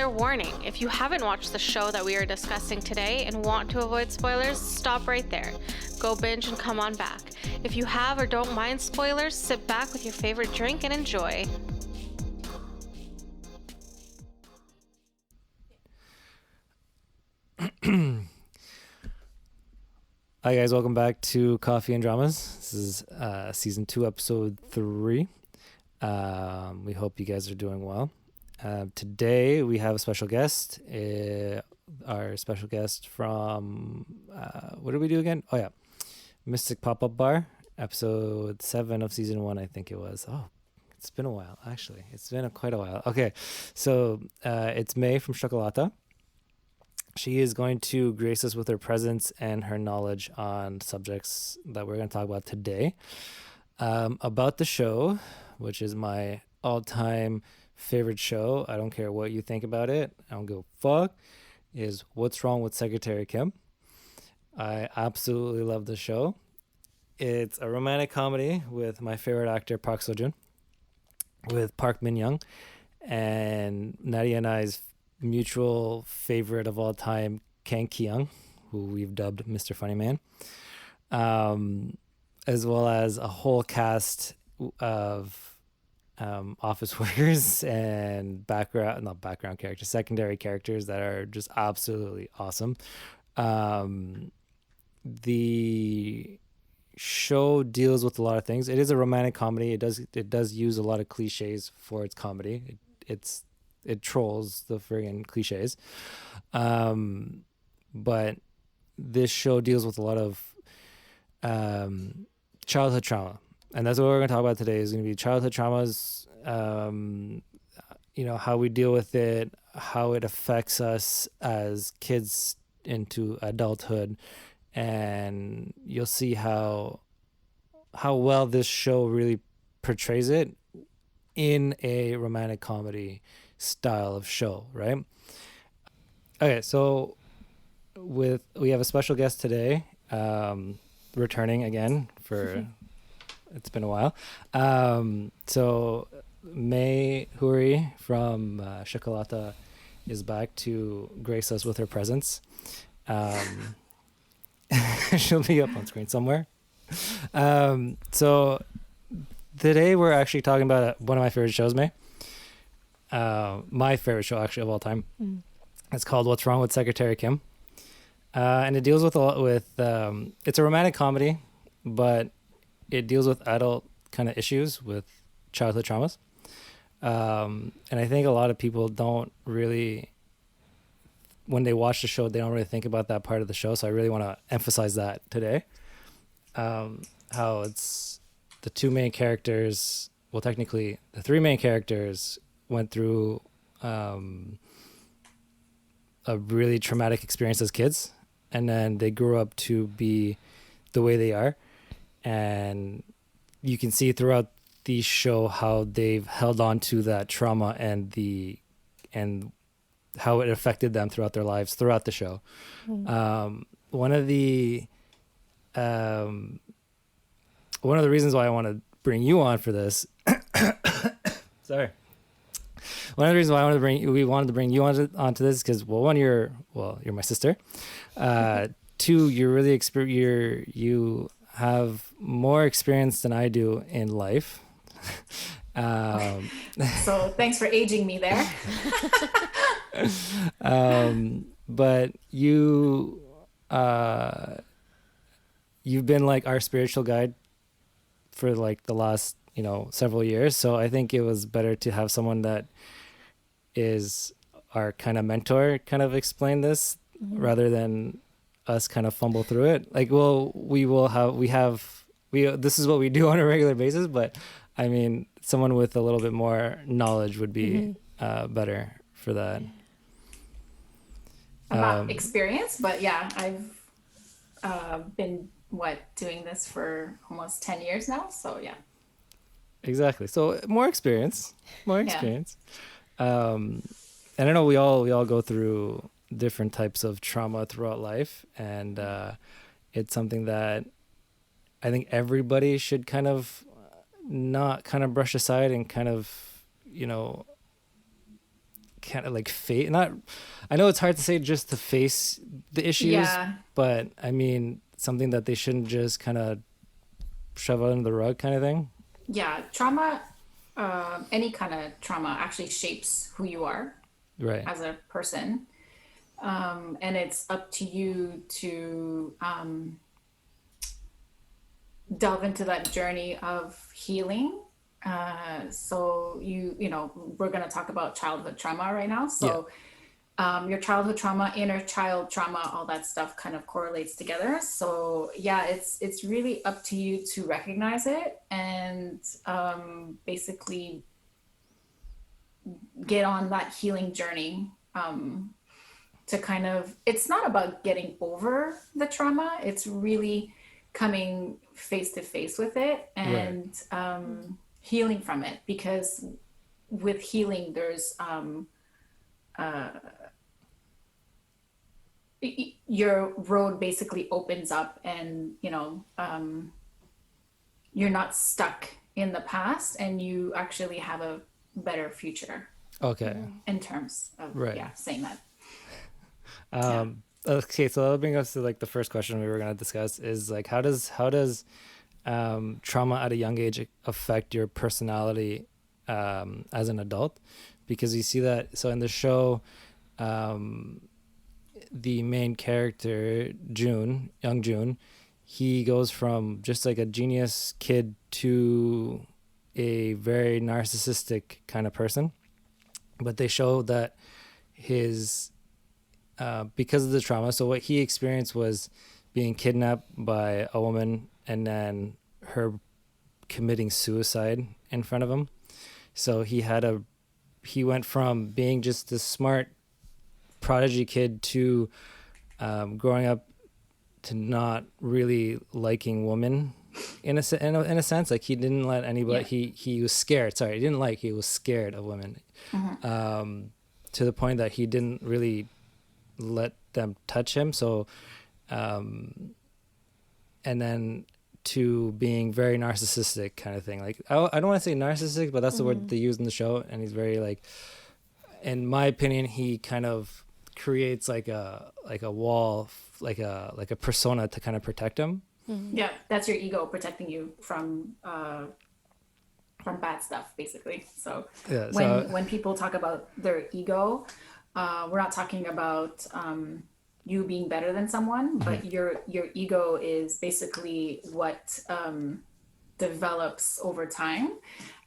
Spoiler warning. If you haven't watched the show that we are discussing today and want to avoid spoilers, stop right there. Go binge and come on back. If you have or don't mind spoilers, sit back with your favorite drink and enjoy. Hi guys, welcome back to Coffee and Dramas. This is season 2, episode 3. We hope you guys are doing well. Today we have a special guest. Our special guest from what did we do again? Oh yeah, Mystic Pop-Up Bar, episode 7 of season 1, I think it was. Oh, it's been a while actually. It's been quite a while. Okay, so it's May from Chocolata. She is going to grace us with her presence and her knowledge on subjects that we're going to talk about today. About the show, which is my all-time favorite show. I don't care what you think about it. I don't give a fuck. Is What's Wrong with Secretary Kim. I absolutely love the show. It's a romantic comedy with my favorite actor, Park Seo-joon, with Park Min-young, and Nadia and I's mutual favorite of all time, Kang Ki-young, who we've dubbed Mr. Funny Man, as well as a whole cast of office workers and secondary characters that are just absolutely awesome. The show deals with a lot of things. It is a romantic comedy. It does use a lot of cliches for its comedy. It trolls the friggin' cliches. But this show deals with a lot of childhood trauma. And that's what we're going to talk about today, is going to be childhood traumas, how we deal with it, how it affects us as kids into adulthood. And you'll see how well this show really portrays it in a romantic comedy style of show, right? Okay, so we have a special guest today, returning again for it's been a while. So May Huri from Chocolata is back to grace us with her presence. She'll be up on screen somewhere. So today we're actually talking about one of my favorite shows, May. My favorite show actually of all time. It's called What's Wrong with Secretary Kim. And it deals with it's a romantic comedy, but it deals with adult kind of issues with childhood traumas. And I think a lot of people don't really, when they watch the show, they don't really think about that part of the show. So I really want to emphasize that today. How it's the two main characters, well, technically the three main characters went through a really traumatic experience as kids, and then they grew up to be the way they are. And you can see throughout the show how they've held on to that trauma and how it affected them throughout their lives throughout the show. One of the reasons why I want to bring you on for this sorry. One of the reasons why we wanted to bring you onto this, because one, you're my sister. 2, you're really you have more experience than I do in life. So thanks for aging me there. But you've been like our spiritual guide for like the last several years. So I think it was better to have someone that is our kind of mentor kind of explain this, rather than us kind of fumble through it. Like, this is what we do on a regular basis, but I mean, someone with a little bit more knowledge would be better for that. I'm not experienced, but yeah, I've been doing this for almost 10 years now. So yeah. Exactly. So more experience. And I know we all go through different types of trauma throughout life, and it's something that I think everybody should kind of not kind of brush aside and kind of kind of like face, not, I know it's hard to say just to face the issues, Yeah. but I mean, something that they shouldn't just kind of shove under the rug kind of thing. Yeah, trauma, any kind of trauma actually shapes who you are Right. as a person. And it's up to you to delve into that journey of healing. So you know, we're going to talk about childhood trauma right now. So your childhood trauma, inner child trauma, all that stuff kind of correlates together. So yeah, it's really up to you to recognize it and basically get on that healing journey. To kind of, it's not about getting over the trauma. It's really coming face to face with it and healing from it. Because with healing, there's your road basically opens up, and you know you're not stuck in the past, and you actually have a better future. Okay. In terms of saying that. Okay, so that'll bring us to like the first question we were going to discuss is like how does trauma at a young age affect your personality as an adult? Because you see that, so in the show, the main character young June, he goes from just like a genius kid to a very narcissistic kind of person, but they show that his because of the trauma. So what he experienced was being kidnapped by a woman and then her committing suicide in front of him. So he went from being just this smart prodigy kid to growing up to not really liking women in a sense. Like he didn't let anybody, he was scared. Sorry, he was scared of women to the point that he didn't really let them touch him. So and then to being very narcissistic kind of thing. Like I don't want to say narcissistic, but that's the word they use in the show. And he's very like, in my opinion, he kind of creates like a wall, like a persona to kind of protect him. Yeah, that's your ego protecting you from bad stuff, basically. So when people talk about their ego, we're not talking about you being better than someone, but your ego is basically what develops over time,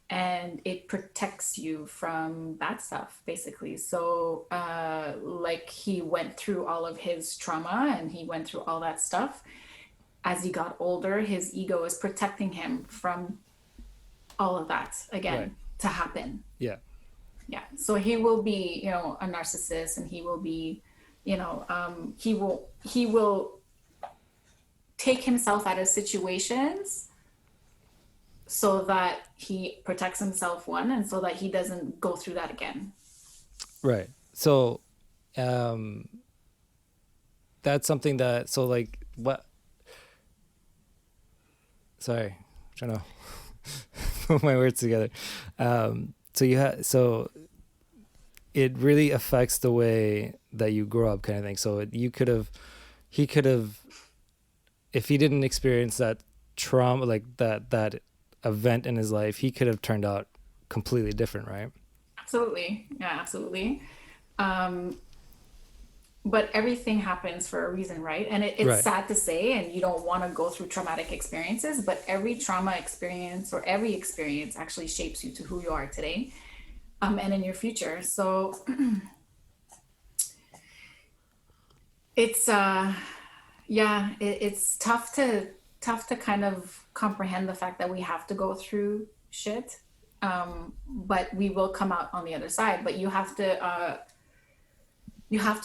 and it protects you from bad stuff, basically. So like he went through all of his trauma and he went through all that stuff. As he got older, his ego is protecting him from all of that again to happen. Yeah. So he will be, you know, a narcissist, and he will be, you know, he will take himself out of situations so that he protects himself, one, and so that he doesn't go through that again. Right. So that's something that, so like what, sorry, I'm trying to put my words together. So it really affects the way that you grow up, kind of thing. So he could have, if he didn't experience that trauma, like that event in his life, he could have turned out completely different, right? Absolutely. Yeah, absolutely. But everything happens for a reason, right? And it's sad to say, and you don't want to go through traumatic experiences, but every trauma experience or every experience actually shapes you to who you are today, and in your future. So it's it's tough to kind of comprehend the fact that we have to go through shit, but we will come out on the other side. But you have to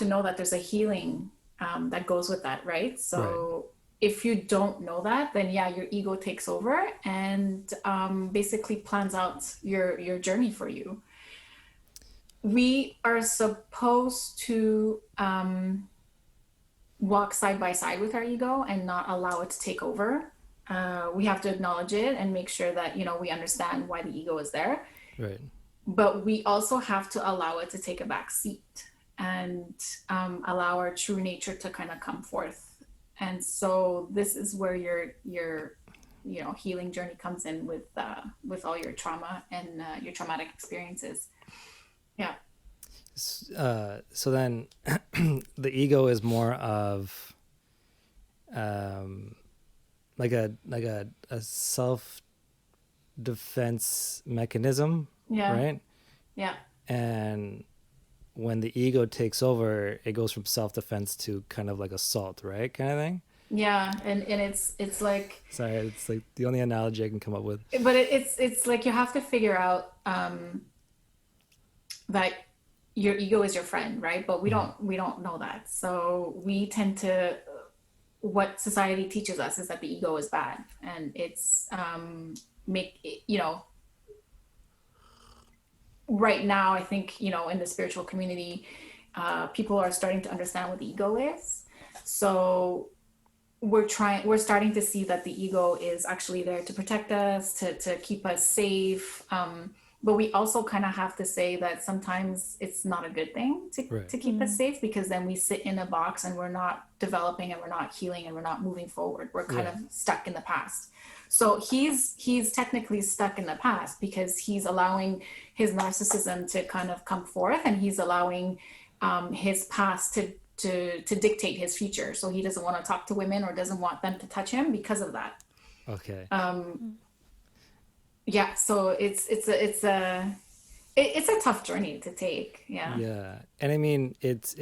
know that there's a healing that goes with that, right? So if you don't know that, then your ego takes over and basically plans out your journey for you. We are supposed to walk side by side with our ego and not allow it to take over. We have to acknowledge it and make sure that, you know, we understand why the ego is there. Right. but we also have to allow it to take a back seat and allow our true nature to kind of come forth. And so this is where your healing journey comes in with all your trauma and your traumatic experiences. Yeah. So then the ego is more of like a self defense mechanism, Yeah. right? Yeah. And when the ego takes over, it goes from self defense to kind of like assault, right? Kind of thing. Yeah, and it's like, sorry, it's like the only analogy I can come up with. But it's like you have to figure out that your ego is your friend, right? But we don't know that. So we tend to, what society teaches us is that the ego is bad, and it's right now I think in the spiritual community, people are starting to understand what the ego is. So we're starting to see that the ego is actually there to protect us, to keep us safe. But we also kind of have to say that sometimes it's not a good thing to keep us safe, because then we sit in a box and we're not developing and we're not healing and we're not moving forward. We're kind of stuck in the past. So he's technically stuck in the past because he's allowing his narcissism to kind of come forth, and he's allowing his past to dictate his future. So he doesn't want to talk to women or doesn't want them to touch him because of that. Okay. Yeah. So it's a tough journey to take. Yeah. Yeah. And I mean, it's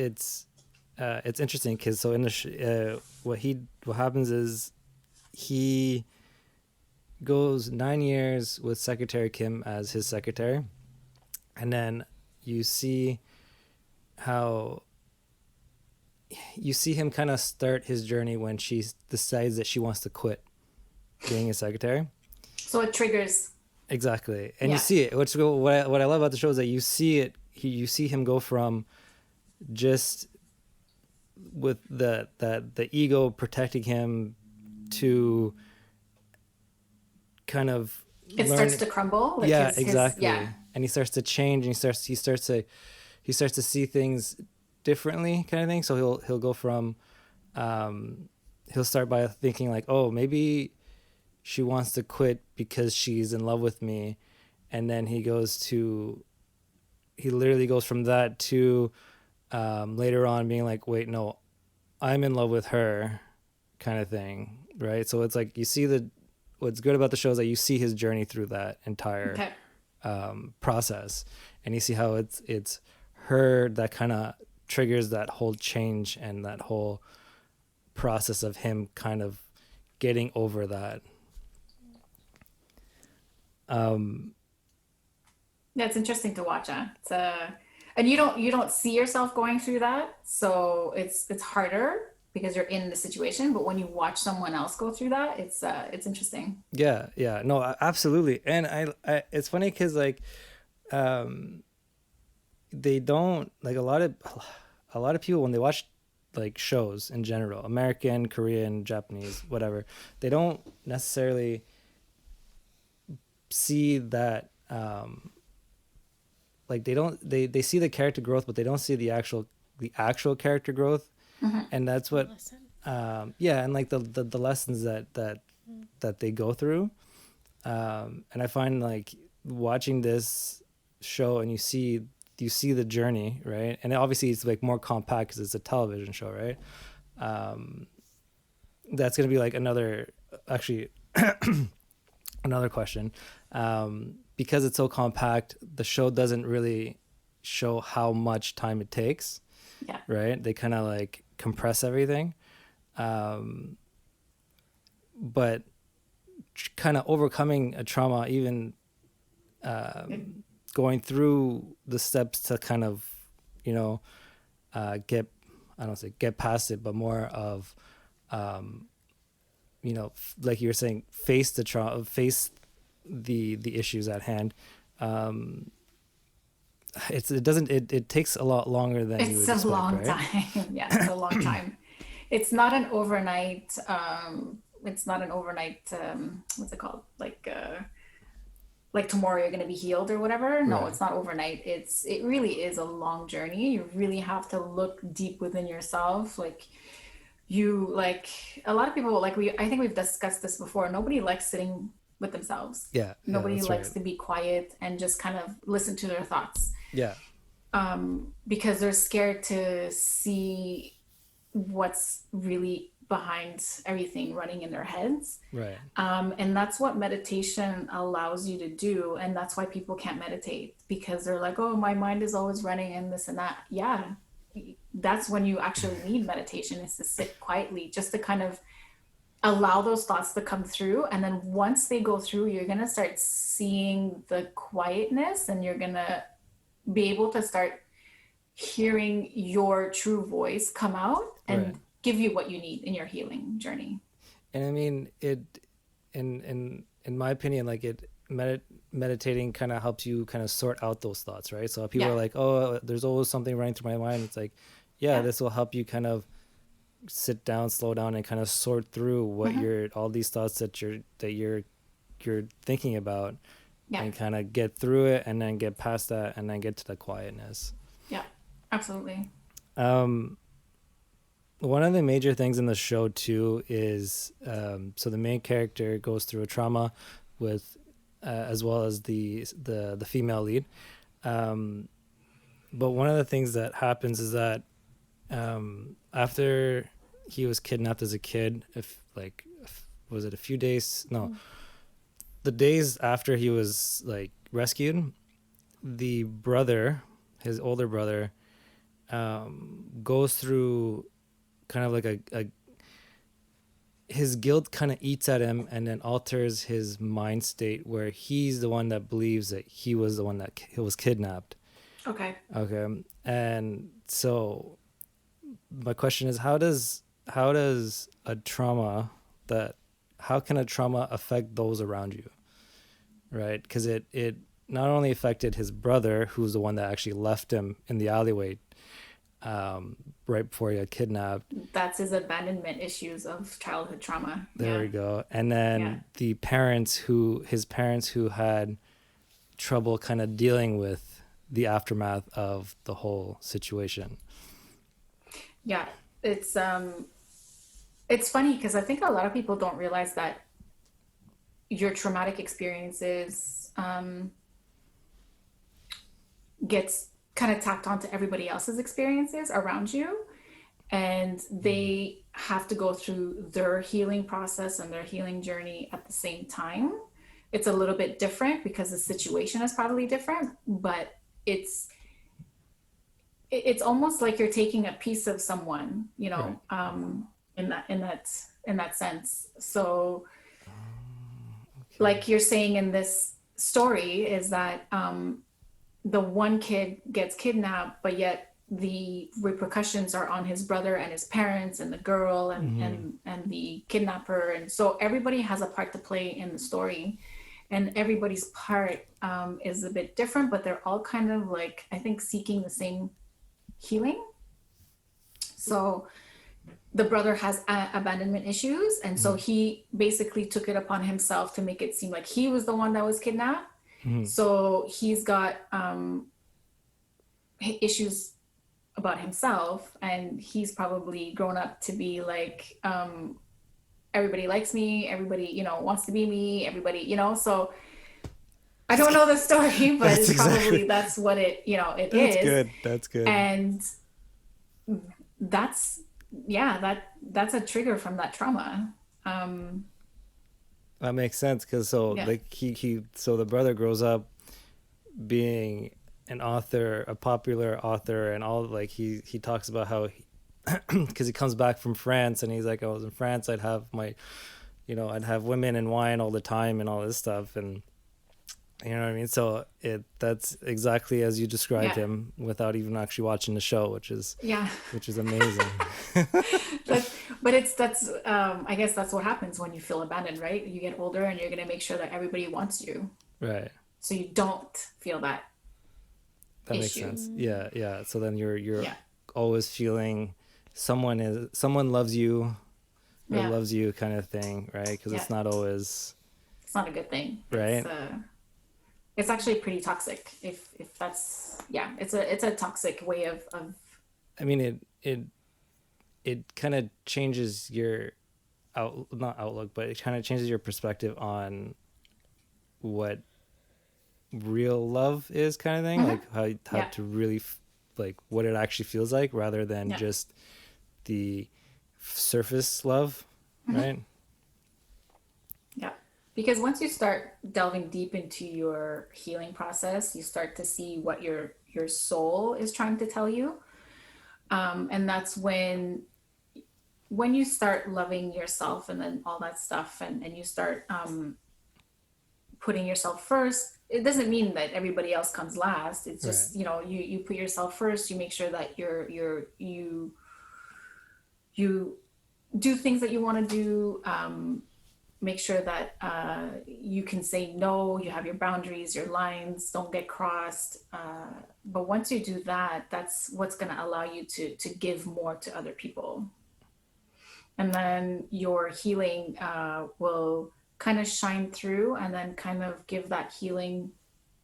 interesting because so in the what happens is he goes 9 years with Secretary Kim as his secretary, and then you see him kind of start his journey when she decides that she wants to quit being a secretary. So it triggers. Exactly. And you see it. What I love about the show is that you see it. You see him go from just with the ego protecting him to kind of starts to crumble. Like exactly. And he starts to change, and he starts to see things differently, kind of thing. So he'll go from he'll start by thinking like, oh, maybe she wants to quit because she's in love with me, and then he literally goes from that to later on being like, wait, no, I'm in love with her, kind of thing, right? So it's like you see what's good about the show is that you see his journey through that entire process, and you see how it's her that kind of triggers that whole change and that whole process of him kind of getting over that. It's interesting to watch. And you don't see yourself going through that, so it's harder because you're in the situation. But when you watch someone else go through that, it's interesting. Yeah, no, absolutely. And I it's funny because like they don't, like, a lot of people when they watch like shows in general, American, Korean, Japanese, whatever, they don't necessarily see that like they see the character growth, but they don't see the actual character growth. And that's what and like the lessons that they go through, and I find like watching this show and you see the journey, right? And obviously it's like more compact because it's a television show, right? That's gonna be like another question, because it's so compact. The show doesn't really show how much time it takes, right? They kind of like compress everything, but kind of overcoming a trauma, even going through the steps to kind of get, I don't say get past it, but more of like you were saying, face the trauma, face the issues at hand. It takes a lot longer than you would expect, it's a long right? time. Yeah, it's a long time. It's not an overnight what's it called, like like tomorrow you're going to be healed or whatever. No, Right. it's not overnight. It really is a long journey. You really have to look deep within yourself. Like a lot of people, like I think we've discussed this before. Nobody likes sitting with themselves. Yeah, yeah, Nobody that's likes right. to be quiet and just kind of listen to their thoughts, Yeah, because they're scared to see what's really behind everything running in their heads. right. And that's what meditation allows you to do. And that's why people can't meditate, because they're like, oh, my mind is always running and this and that. Yeah, that's when you actually need meditation, is to sit quietly, just to kind of allow those thoughts to come through. And then once they go through, you're going to start seeing the quietness, and you're going to be able to start hearing your true voice come out Right. and give you what you need in your healing journey. And I mean, in my opinion, like meditating kind of helps you kind of sort out those thoughts, right? So people Yeah. are like, oh, there's always something running through my mind. It's like, yeah, this will help you kind of sit down, slow down, and kind of sort through what all these thoughts that you're thinking about, Yeah. and kind of get through it, and then get past that, and then get to the quietness. Yeah, absolutely. One of the major things in the show too is so the main character goes through a trauma with as well as the female lead, but one of the things that happens is that after he was kidnapped as a kid, was it a few days, no, the days after he was like rescued, the brother, his older brother, goes through kind of like his guilt kind of eats at him, and then alters his mind state, where he's the one that believes that he was the one that he was kidnapped. Okay. And so my question is, how can a trauma affect those around you, right? Because it not only affected his brother, who's the one that actually left him in the alleyway right before he got kidnapped. That's his abandonment issues of childhood trauma. There we go. And then his parents who had trouble kind of dealing with the aftermath of the whole situation. Yeah, it's funny, because I think a lot of people don't realize that your traumatic experiences gets kind of tacked onto everybody else's experiences around you, and they have to go through their healing process and their healing journey at the same time. It's a little bit different because the situation is probably different, but it's almost like you're taking a piece of someone, Right. In that sense. So like you're saying in this story, is that the one kid gets kidnapped, but yet the repercussions are on his brother and his parents and the girl and the kidnapper. And so everybody has a part to play in the story, and everybody's part is a bit different, but they're all kind of like, I think, seeking the same healing. So the brother has abandonment issues, and so he basically took it upon himself to make it seem like he was the one that was kidnapped. So he's got issues about himself, and he's probably grown up to be like, everybody likes me, everybody wants to be me, everybody, so I don't know the story, but it's probably that's what it That's good. And that's a trigger from that trauma. That makes sense, because so the brother grows up being an author, a popular author, and all, like he talks about how because he comes back from France, and he's like, I was in France, I'd have I'd have women and wine all the time and all this stuff, and you know what I mean? So that's exactly as you described him, without even actually watching the show, which is amazing. That's I guess that's what happens when you feel abandoned, right? You get older, and you're going to make sure that everybody wants you, right? So you don't feel that makes issue. sense. Yeah. So then you're always feeling someone loves you, or loves you, kind of thing, right? Because it's not always, it's not a good thing, right? it's actually pretty toxic. If that's, yeah, it's a toxic way of I mean, it kind of changes your not outlook, but it kind of changes your perspective on what real love is, kind of thing. Like how to really like what it actually feels like, rather than just the surface love, right? Yeah. Because once you start delving deep into your healing process, you start to see what your soul is trying to tell you. And that's when you start loving yourself and then all that stuff, and you start putting yourself first. It doesn't mean that everybody else comes last. It's just, you know, you put yourself first. You make sure that you do things that you want to do. Make sure that you can say no, you have your boundaries, your lines don't get crossed. But once you do that, that's what's going to allow you to give more to other people. And then your healing will kind of shine through, and then kind of give that healing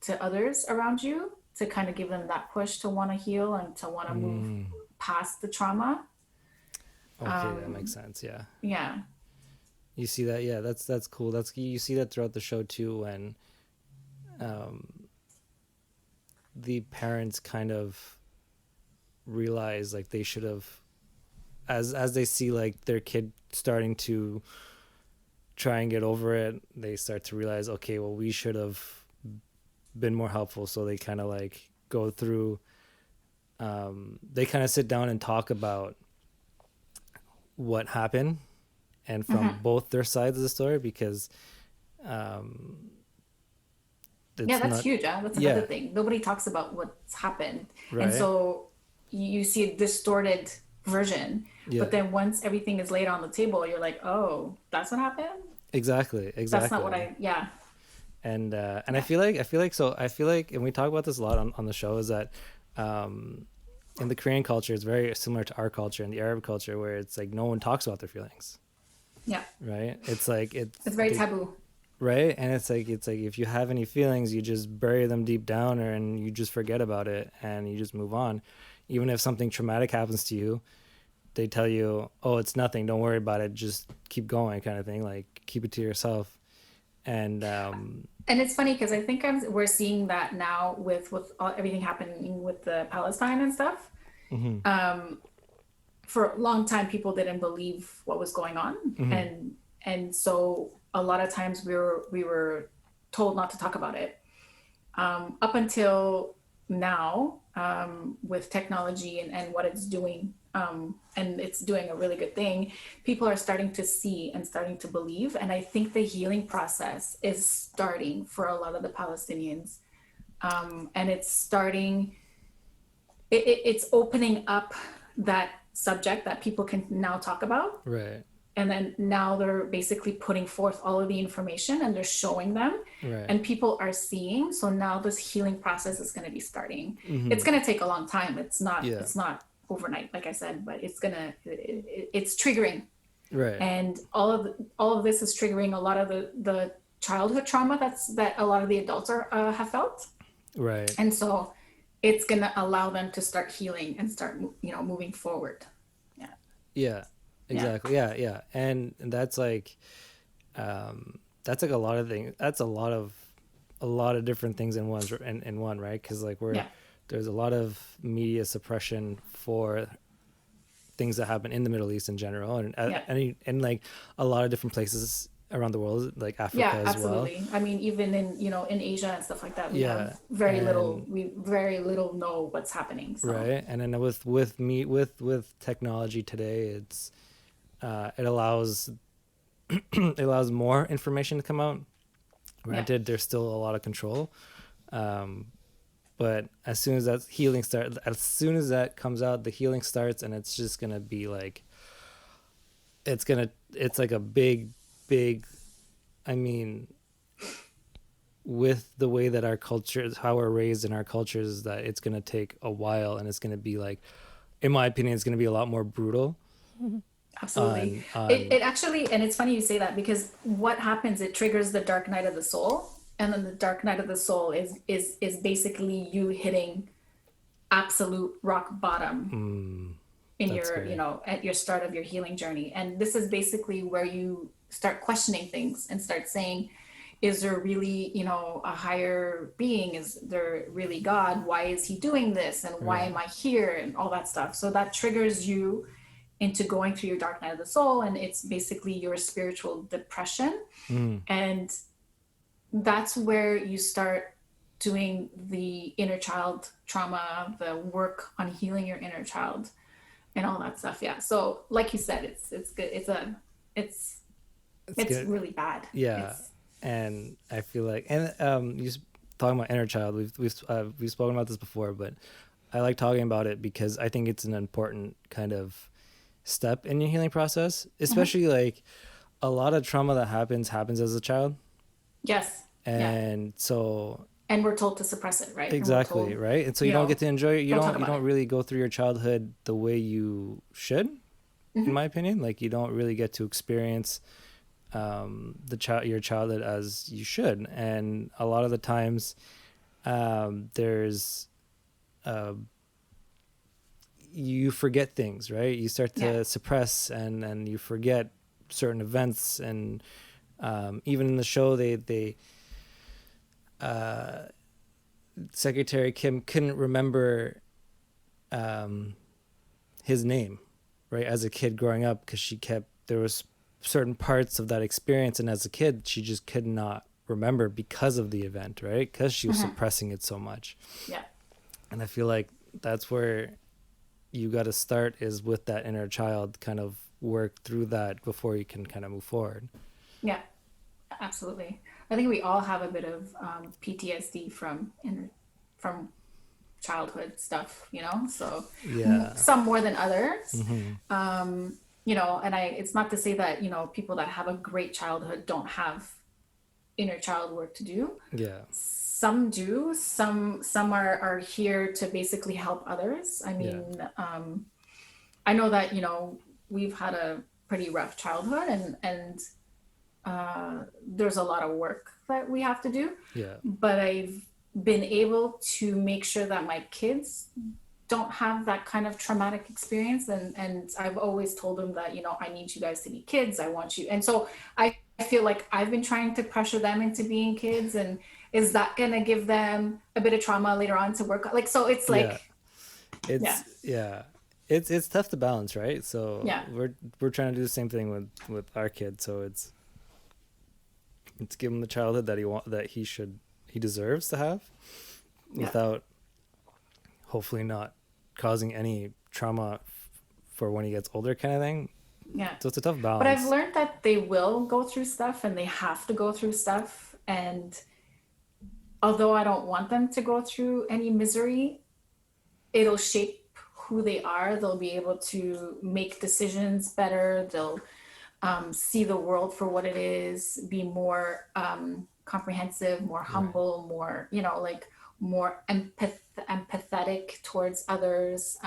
to others around you, to kind of give them that push to want to heal and to want to move past the trauma. Okay, that makes sense. Yeah. Yeah. You see that? Yeah, that's cool. You see that throughout the show too, when the parents kind of realize like they should have, as they see like their kid starting to try and get over it, they start to realize, okay, well, we should have been more helpful. So they kind of like go through, they kind of sit down and talk about what happened, and from both their sides of the story, because that's huge. That's another thing. Nobody talks about what's happened. Right. And so you see a distorted version, but then once everything is laid on the table, you're like, oh, that's what happened. Exactly. That's not what and I feel like, and we talk about this a lot on the show, is that in the Korean culture, it's very similar to our culture and the Arab culture, where it's like no one talks about their feelings. Yeah. Right. It's like it's very taboo. Right. And it's like if you have any feelings, you just bury them deep down, and you just forget about it, and you just move on. Even if something traumatic happens to you, they tell you, oh, it's nothing, don't worry about it, just keep going, kind of thing. Like, keep it to yourself. And it's funny because I think we're seeing that now with everything happening with the Palestine and stuff. For a long time, people didn't believe what was going on, and so a lot of times we were told not to talk about it. Up until now, with technology and what it's doing, and it's doing a really good thing, people are starting to see and starting to believe. And I think the healing process is starting for a lot of the Palestinians. And it's starting, it's opening up that subject that people can now talk about. Right. And then now they're basically putting forth all of the information, and they're showing them, and people are seeing. So now this healing process is going to be starting. It's going to take a long time. It's not overnight, like I said, but it's triggering. Right. And all of this is triggering a lot of the childhood trauma that a lot of the adults have felt. Right. And so it's going to allow them to start healing and start, moving forward. Yeah. Yeah. Exactly. Yeah. And that's like a lot of things. That's a lot of different things in one, right? Because like there's a lot of media suppression for things that happen in the Middle East in general, and like a lot of different places around the world, like Africa as well. Yeah, absolutely. I mean, even in Asia and stuff like that, we have very little know what's happening. So. Right. And then with technology today, it's it allows more information to come out. Granted, there's still a lot of control, but as soon as that comes out, the healing starts, and it's just gonna be like, it's like a big, I mean, with the way that our culture, how we're raised in our cultures, is that it's gonna take a while, and it's gonna be like, in my opinion, it's gonna be a lot more brutal. Absolutely. It actually, and it's funny you say that, because what happens, it triggers the dark night of the soul. and then the dark night of the soul is basically you hitting absolute rock bottom in your scary. you know, at your start of your healing journey. And this is basically where you start questioning things and start saying, is there really, you know, a higher being? Is there really God? Why is he doing this? And why am I here? And all that stuff. So that triggers you into going through your dark night of the soul, and it's basically your spiritual depression. And that's where you start doing the inner child trauma, the work on healing your inner child and all that stuff. Yeah. So like you said, it's good. It's good. Really bad. Yeah. And I feel like, and you talking about inner child, we've spoken about this before, but I like talking about it because I think it's an important kind of step in your healing process, especially like a lot of trauma that happens as a child. Yes. And so, and we're told to suppress it, right? Exactly. Told, right. And so you don't get to enjoy it. You don't really it. Go through your childhood the way you should, in my opinion. Like you don't really get to experience your childhood as you should. And a lot of the times there's you forget things, right? You start to suppress and you forget certain events. And even in the show, they Secretary Kim couldn't remember his name, right, as a kid growing up, because there was certain parts of that experience, and as a kid she just could not remember because of the event, right, because she was suppressing it so much. And I feel like that's where you got to start, is with that inner child, kind of work through that before you can kind of move forward. Yeah, absolutely. I think we all have a bit of PTSD from childhood stuff, you know, so some more than others. You know, and it's not to say that, you know, people that have a great childhood don't have inner child work to do. Some do. Some are here to basically help others. I mean, I know that, you know, we've had a pretty rough childhood, and there's a lot of work that we have to do. But I've been able to make sure that my kids don't have that kind of traumatic experience, and I've always told them that, you know, I need you guys to be kids. I want you. And so I feel like I've been trying to pressure them into being kids, and is that gonna give them a bit of trauma later on to work on? Like, so it's like it's tough to balance, right? So we're trying to do the same thing with our kids. So it's give him the childhood that he deserves to have, without hopefully not causing any trauma for when he gets older, kind of thing. So it's a tough balance. But I've learned that they will go through stuff, and they have to go through stuff. And although I don't want them to go through any misery, it'll shape who they are. They'll be able to make decisions better. They'll see the world for what it is, be more comprehensive, more humble, more, you know, like more empathetic towards others.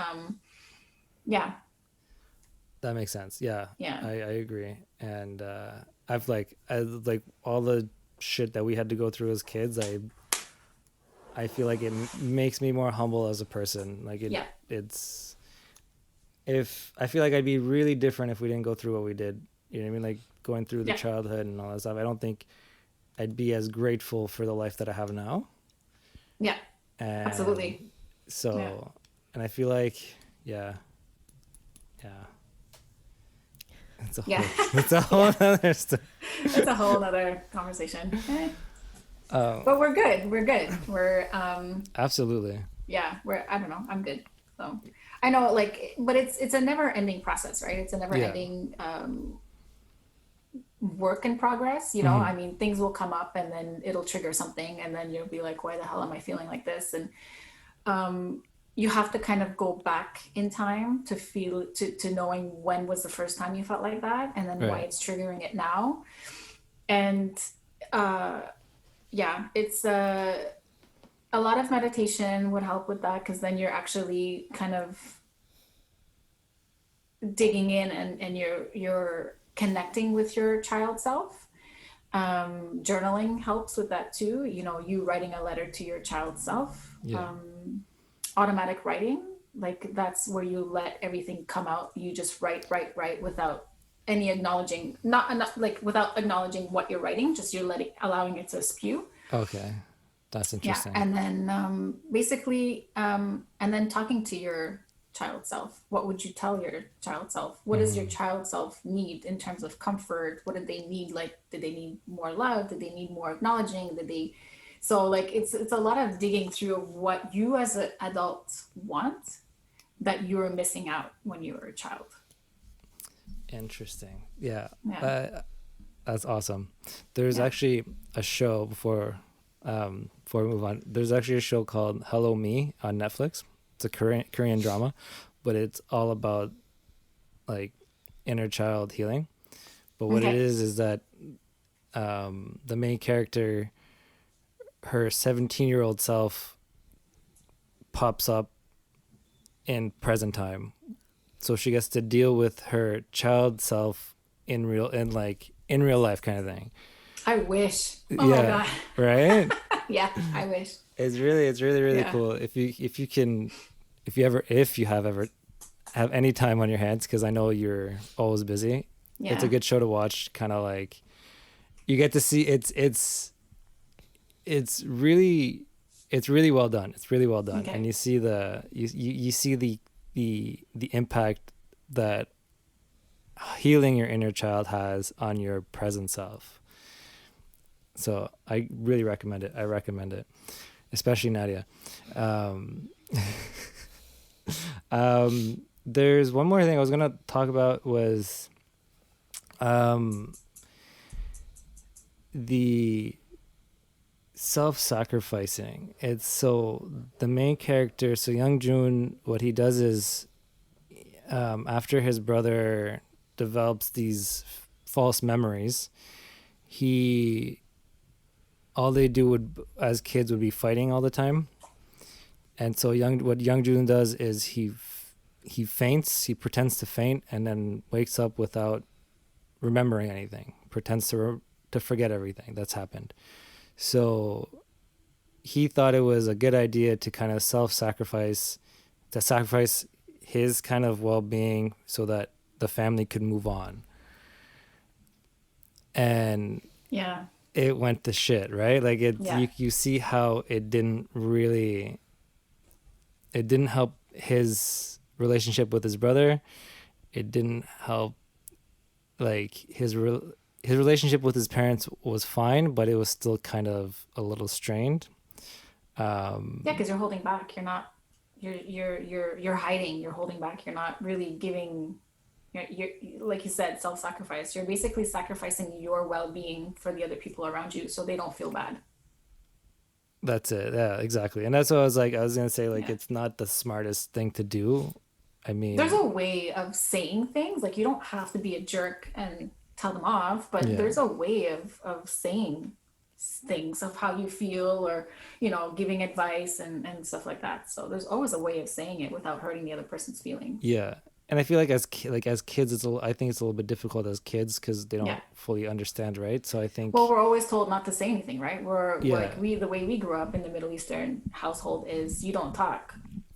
That makes sense. I agree. And I've like all the shit that we had to go through as kids, I feel like it makes me more humble as a person. Like it's, if I feel like I'd be really different if we didn't go through what we did. You know what I mean? Like going through the childhood and all that stuff. I don't think I'd be as grateful for the life that I have now. Absolutely. So, and I feel like, it's a whole other stuff. It's a whole other conversation. But we're good. We're absolutely. I don't know. I'm good. So I know, like, but it's a never ending process, right? It's a never ending work in progress, you know. I mean, things will come up, and then it'll trigger something, and then you'll be like, why the hell am I feeling like this? And you have to kind of go back in time to feel to knowing when was the first time you felt like that, and then why it's triggering it now. And it's a lot of meditation would help with that, because then you're actually kind of digging in, and you're connecting with your child self. Journaling helps with that too. You know, you writing a letter to your child self. Yeah. Automatic writing, like that's where you let everything come out. You just write without any acknowledging, not like without acknowledging what you're writing, just you're allowing it to spew. Okay. That's Yeah. interesting. And then basically, and then talking to your child self. What would you tell your child self? What does your child self need in terms of comfort? What did they need? Like, did they need more love? Did they need more acknowledging? So like it's a lot of digging through of what you as an adult want that you were missing out when you were a child. Interesting. Yeah. Yeah. That's awesome. There's actually a show before we move on. There's actually a show called Hello Me on Netflix. It's a Korean drama, but it's all about like inner child healing. But what it is that the main character, her 17-year-old self pops up in present time. So she gets to deal with her child self in real life kind of thing. I wish. Oh my God. Right? Yeah, I wish. It's really cool. If you have any time on your hands, because I know you're always busy. Yeah. It's a good show to watch. Kind of like you get to see it's really well done. It's really well done, and you see you see the impact that healing your inner child has on your present self. So I really recommend it. I recommend it, especially Nadia. There's one more thing I was gonna talk about was the self-sacrificing. It's so the main character, so Young Joon, what he does is after his brother develops these false memories, all they do as kids would be fighting all the time. And so what Young Joon does is he faints, he pretends to faint, and then wakes up without remembering anything, pretends to forget everything that's happened. So he thought it was a good idea to kind of sacrifice his kind of well-being so that the family could move on. And it went to shit, right? Like you see how it didn't help his relationship with his brother. It didn't help, like his relationship with his parents was fine, but it was still kind of a little strained. Because you're holding back. You're not. You're hiding. You're holding back. You're not really giving. You're like you said, self-sacrifice. You're basically sacrificing your well-being for the other people around you, so they don't feel bad. That's it. Yeah, exactly. And that's what I was gonna say. Like, it's not the smartest thing to do. I mean, there's a way of saying things. Like, you don't have to be a jerk and tell them off, but there's a way of saying things of how you feel, or giving advice and stuff like that. So there's always a way of saying it without hurting the other person's feeling. Yeah. And I feel like as kids, I think it's a little bit difficult as kids because they don't fully understand, right? So I think. Well, we're always told not to say anything, right? The way we grew up in the Middle Eastern household is you don't talk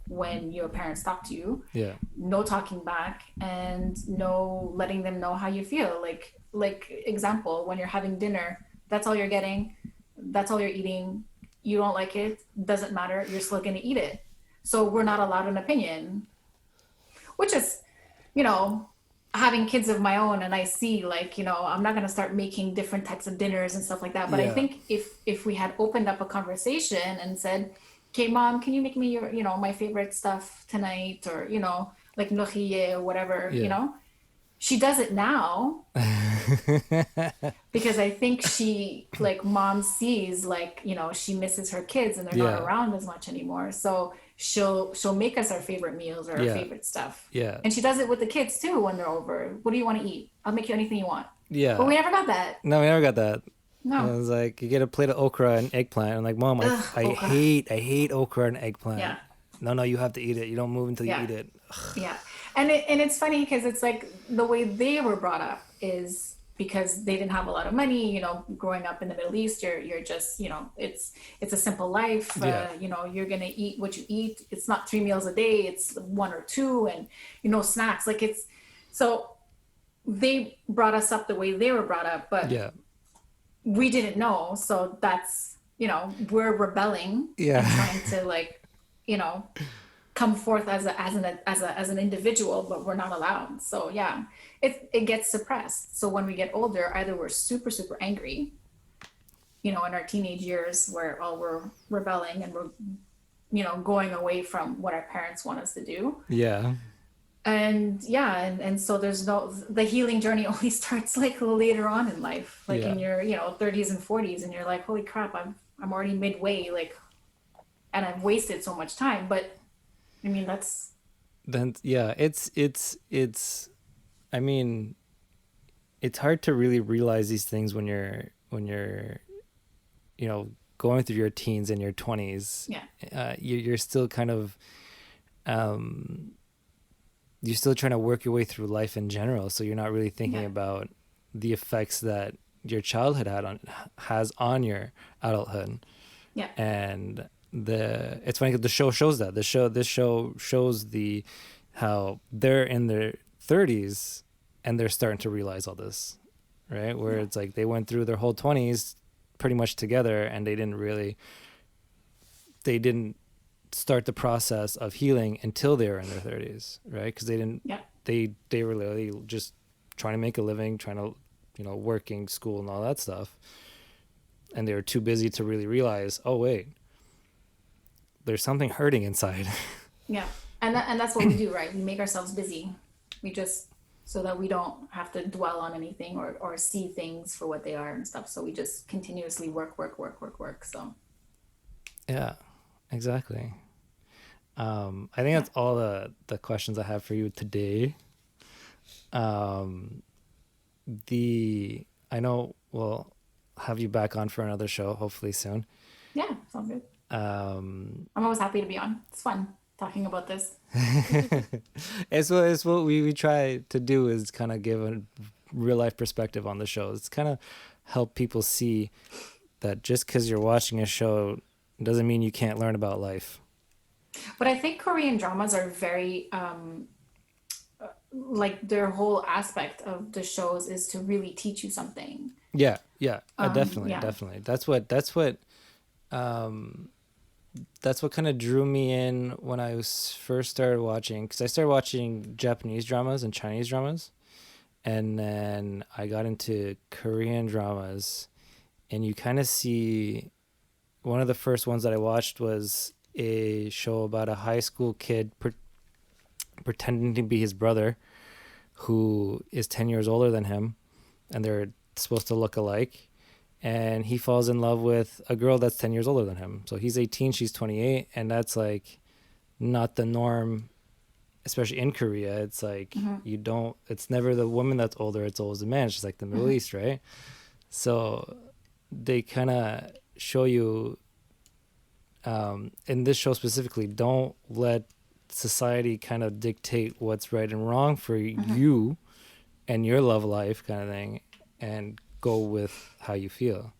when your parents talk to you. Yeah. No talking back, and no letting them know how you feel. Like example, when you're having dinner, that's all you're getting, that's all you're eating. You don't like it, doesn't matter. You're still gonna eat it. So we're not allowed an opinion. Which is, having kids of my own, and I see I'm not going to start making different types of dinners and stuff like that. But I think if we had opened up a conversation and said, okay, Mom, can you make me your, my favorite stuff tonight, or, like nohie or whatever, she does it now because I think she, Mom sees, she misses her kids and they're not around as much anymore. So she'll make us our favorite meals or our favorite stuff. Yeah. And she does it with the kids too when they're over. What do you want to eat? I'll make you anything you want. Yeah. But we never got that. No, we never got that. No. It was like, you get a plate of okra and eggplant. I'm like, Mom, I hate okra and eggplant. Yeah. No, you have to eat it. You don't move until you eat it. Yeah. And it's funny because it's like the way they were brought up is because they didn't have a lot of money, growing up in the Middle East, you're just, it's a simple life. You're going to eat what you eat. It's not 3 meals a day. It's 1 or 2 and, snacks. So they brought us up the way they were brought up, but we didn't know. So that's, we're rebelling and trying to come forth as an individual, but we're not allowed. So it gets suppressed. So when we get older, either we're super, super angry, in our teenage years where we're rebelling and we're, going away from what our parents want us to do. Yeah. And so the healing journey only starts later on in life, in your, 30s and 40s. And you're like, holy crap, I'm already midway, and I've wasted so much time. But I mean, it's I mean, it's hard to really realize these things when you're going through your teens and your 20s. You're still kind of you're still trying to work your way through life in general, so you're not really thinking about the effects that your childhood has on your adulthood. And it's funny because the show shows that. This show shows how they're in their 30s and they're starting to realize all this, right? Where it's like they went through their whole 20s pretty much together, and they didn't start the process of healing until they were in their 30s, right? Because they were literally just trying to make a living, trying to working, school, and all that stuff, and they were too busy to really realize, oh wait, there's something hurting inside. And that's what we do, right? We make ourselves busy. We just, so that we don't have to dwell on anything or see things for what they are and stuff. So we just continuously work. So yeah, exactly. I think that's all the questions I have for you today. I know we'll have you back on for another show, hopefully soon. Yeah, sounds good. I'm always happy to be on. It's fun talking about this. It's what we try to do, is kind of give a real life perspective on the show. It's kind of help people see that just because you're watching a show doesn't mean you can't learn about life. But I think Korean dramas are very their whole aspect of the shows is to really teach you something. Definitely. That's what kind of drew me in when I first started watching, because I started watching Japanese dramas and Chinese dramas, and then I got into Korean dramas, and you kind of see, one of the first ones that I watched was a show about a high school kid pretending to be his brother, who is 10 years older than him, and they're supposed to look alike. And he falls in love with a girl that's 10 years older than him. So he's 18, she's 28, and that's not the norm, especially in Korea. It's it's never the woman that's older, it's always the man. It's just like the Middle East, right? So they kind of show you, in this show specifically, don't let society kind of dictate what's right and wrong for you and your love life kind of thing, and go with how you feel.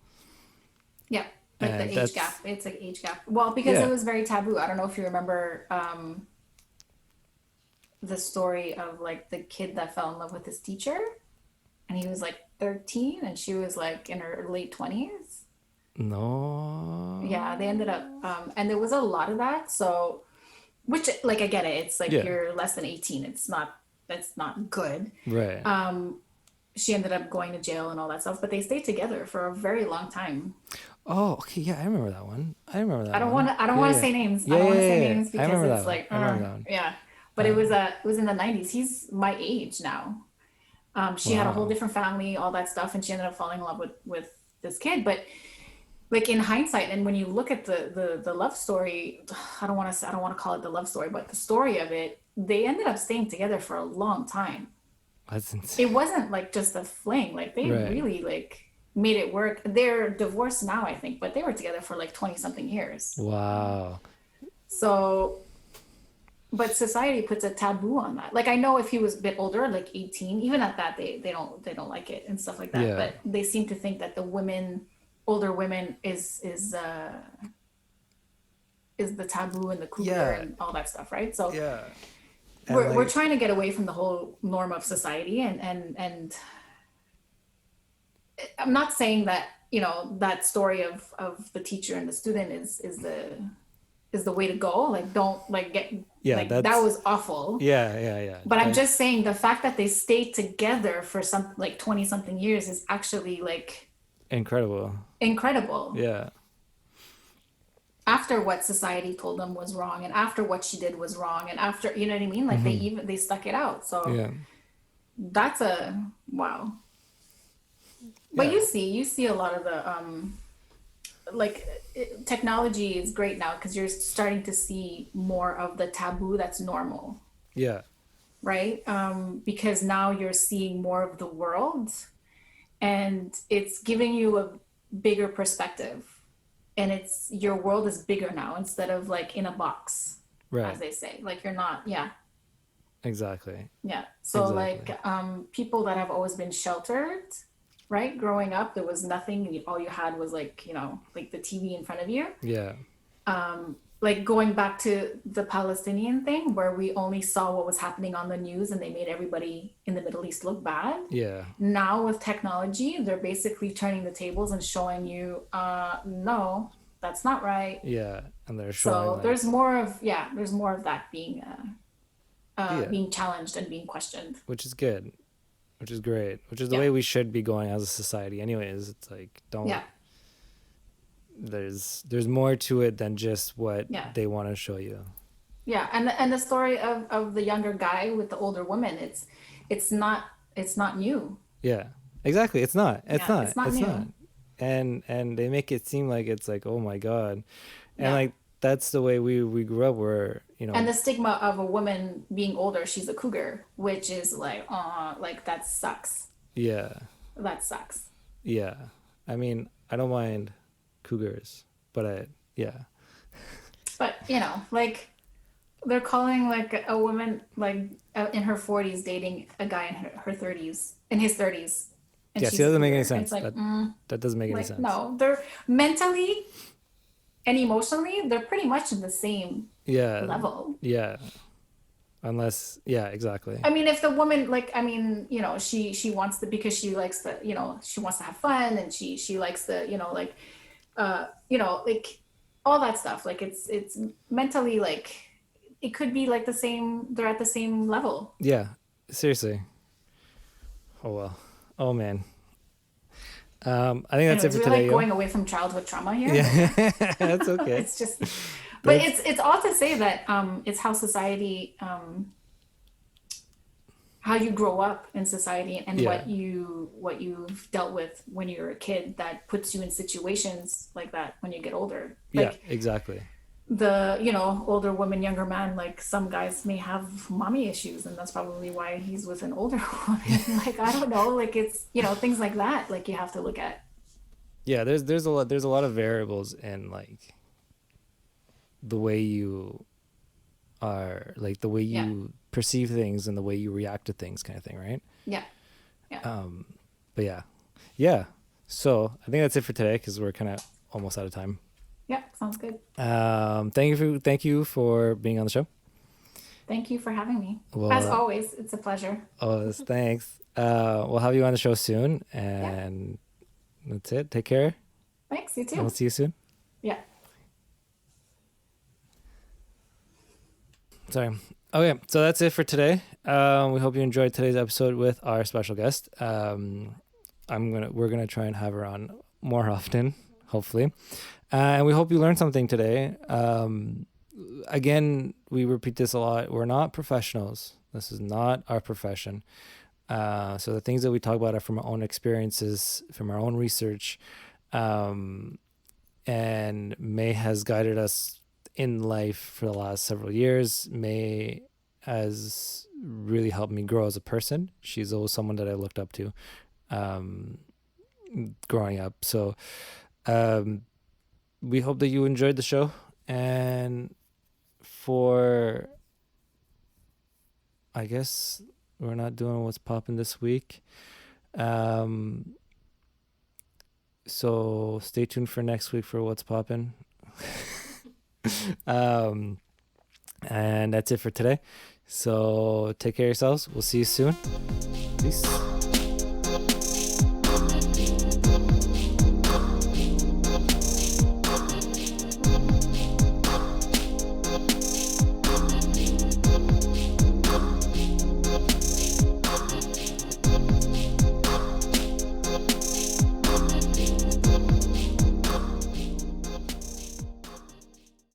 Yeah, the age gap. It's age gap. Well, because it was very taboo. I don't know if you remember the story of the kid that fell in love with his teacher, and he was 13 and she was in her late 20s. No. Yeah, they ended up and there was a lot of that. So, which I get it. It's you're less than 18. That's not good. Right. She ended up going to jail and all that stuff, but they stayed together for a very long time. Oh, okay, yeah, I remember that one. I don't want to say names. I don't want to say names because it's yeah. But it was in the 90s. He's my age now. She had a whole different family, all that stuff, and she ended up falling in love with this kid. But in hindsight, and when you look at the love story, I don't want to call it the love story, but the story of it, they ended up staying together for a long time. That's insane. It wasn't just a fling. They really made it work. They're divorced now, I think, but they were together for 20 something years. Wow. So but society puts a taboo on that. Like I know if he was a bit older, like 18, even at that they don't like it and stuff like that. Yeah. But they seem to think that the older women is the taboo and the cougar and all that stuff, right? So we're trying to get away from the whole norm of society, and I'm not saying that, you know, that story of the teacher and the student is the way to go. Like don't like get that was awful. But I'm just saying the fact that they stayed together for some like 20 something years is actually like incredible. Yeah. After what society told them was wrong, and after what she did was wrong, and after, you know what I mean, like they stuck it out. So that's a wow. But you see a lot of the technology is great now because you're starting to see more of the taboo that's normal. Yeah. Right? Because now you're seeing more of the world, and it's giving you a bigger perspective. And it's your world is bigger now instead of like in a box, as they say. Like you're not, Exactly. Yeah. So like people that have always been sheltered, right? Growing up, there was nothing. All you had was like, you know, like the TV in front of you. Yeah. Like going back to the Palestinian thing where we only saw what was happening on the news and they made everybody in the Middle East look bad. Yeah. Now with technology, they're basically turning the tables and showing you, no, that's not right. Yeah. And they're showing. So there's more of that being being challenged and being questioned. Which is good. Which is great. Which is the way we should be going as a society anyways. It's like, don't. Yeah. There's more to it than just what they want to show you. Yeah, and the story of the younger guy with the older woman, it's not new. Yeah, exactly. It's not. It's not new. not. And they make it seem like it's like, oh my God, and like that's the way we grew up. Where, you know. And the stigma of a woman being older, she's a cougar, which is like, like that sucks. Yeah. That sucks. Yeah, I mean, I don't mind cougars, but but you know, like they're calling like a woman like in her 40s dating a guy in her 30s, in his 30s, and see, that doesn't make any sense. Like, that doesn't make any like, sense. No, they're mentally and emotionally they're pretty much in the same level. Unless exactly. I mean, if the woman, like, I mean, you know, she wants to, because she likes the, you know, she wants to have fun, and she likes the, you know, like you know, like all that stuff, like it's mentally, like it could be like the same, they're at the same level. Yeah, seriously. Oh well. Oh man. I think that's it for today. Like going away from childhood trauma here. Yeah. That's okay. It's just, but it's all to say that it's how society, how you grow up in society, and what you've dealt with when you're a kid that puts you in situations like that when you get older. Like, exactly. The, you know, older woman, younger man, like some guys may have mommy issues, and that's probably why he's with an older woman. Like, I don't know, like it's, you know, things like that, like you have to look at. Yeah, there's a lot of variables in like the way you are, like the way you perceive things and the way you react to things, kind of thing, right? But so I think that's it for today because we're kind of almost out of time. Sounds good. Thank you for being on the show. Thank you for having me. Well, as always, it's a pleasure. Thanks. We'll have you on the show soon, and that's it. Take care. Thanks, you too. We'll see you soon. Sorry. Okay, so that's it for today. We hope you enjoyed today's episode with our special guest. We're gonna try and have her on more often, hopefully. And we hope you learned something today. Again, we repeat this a lot. We're not professionals. This is not our profession. So the things that we talk about are from our own experiences, from our own research, and May has guided us in life for the last several years. May has really helped me grow as a person. She's always someone that I looked up to growing up. So we hope that you enjoyed the show, and for I guess we're not doing what's popping this week. So stay tuned for next week for what's popping. And that's it for today. So take care of yourselves. We'll see you soon. Peace.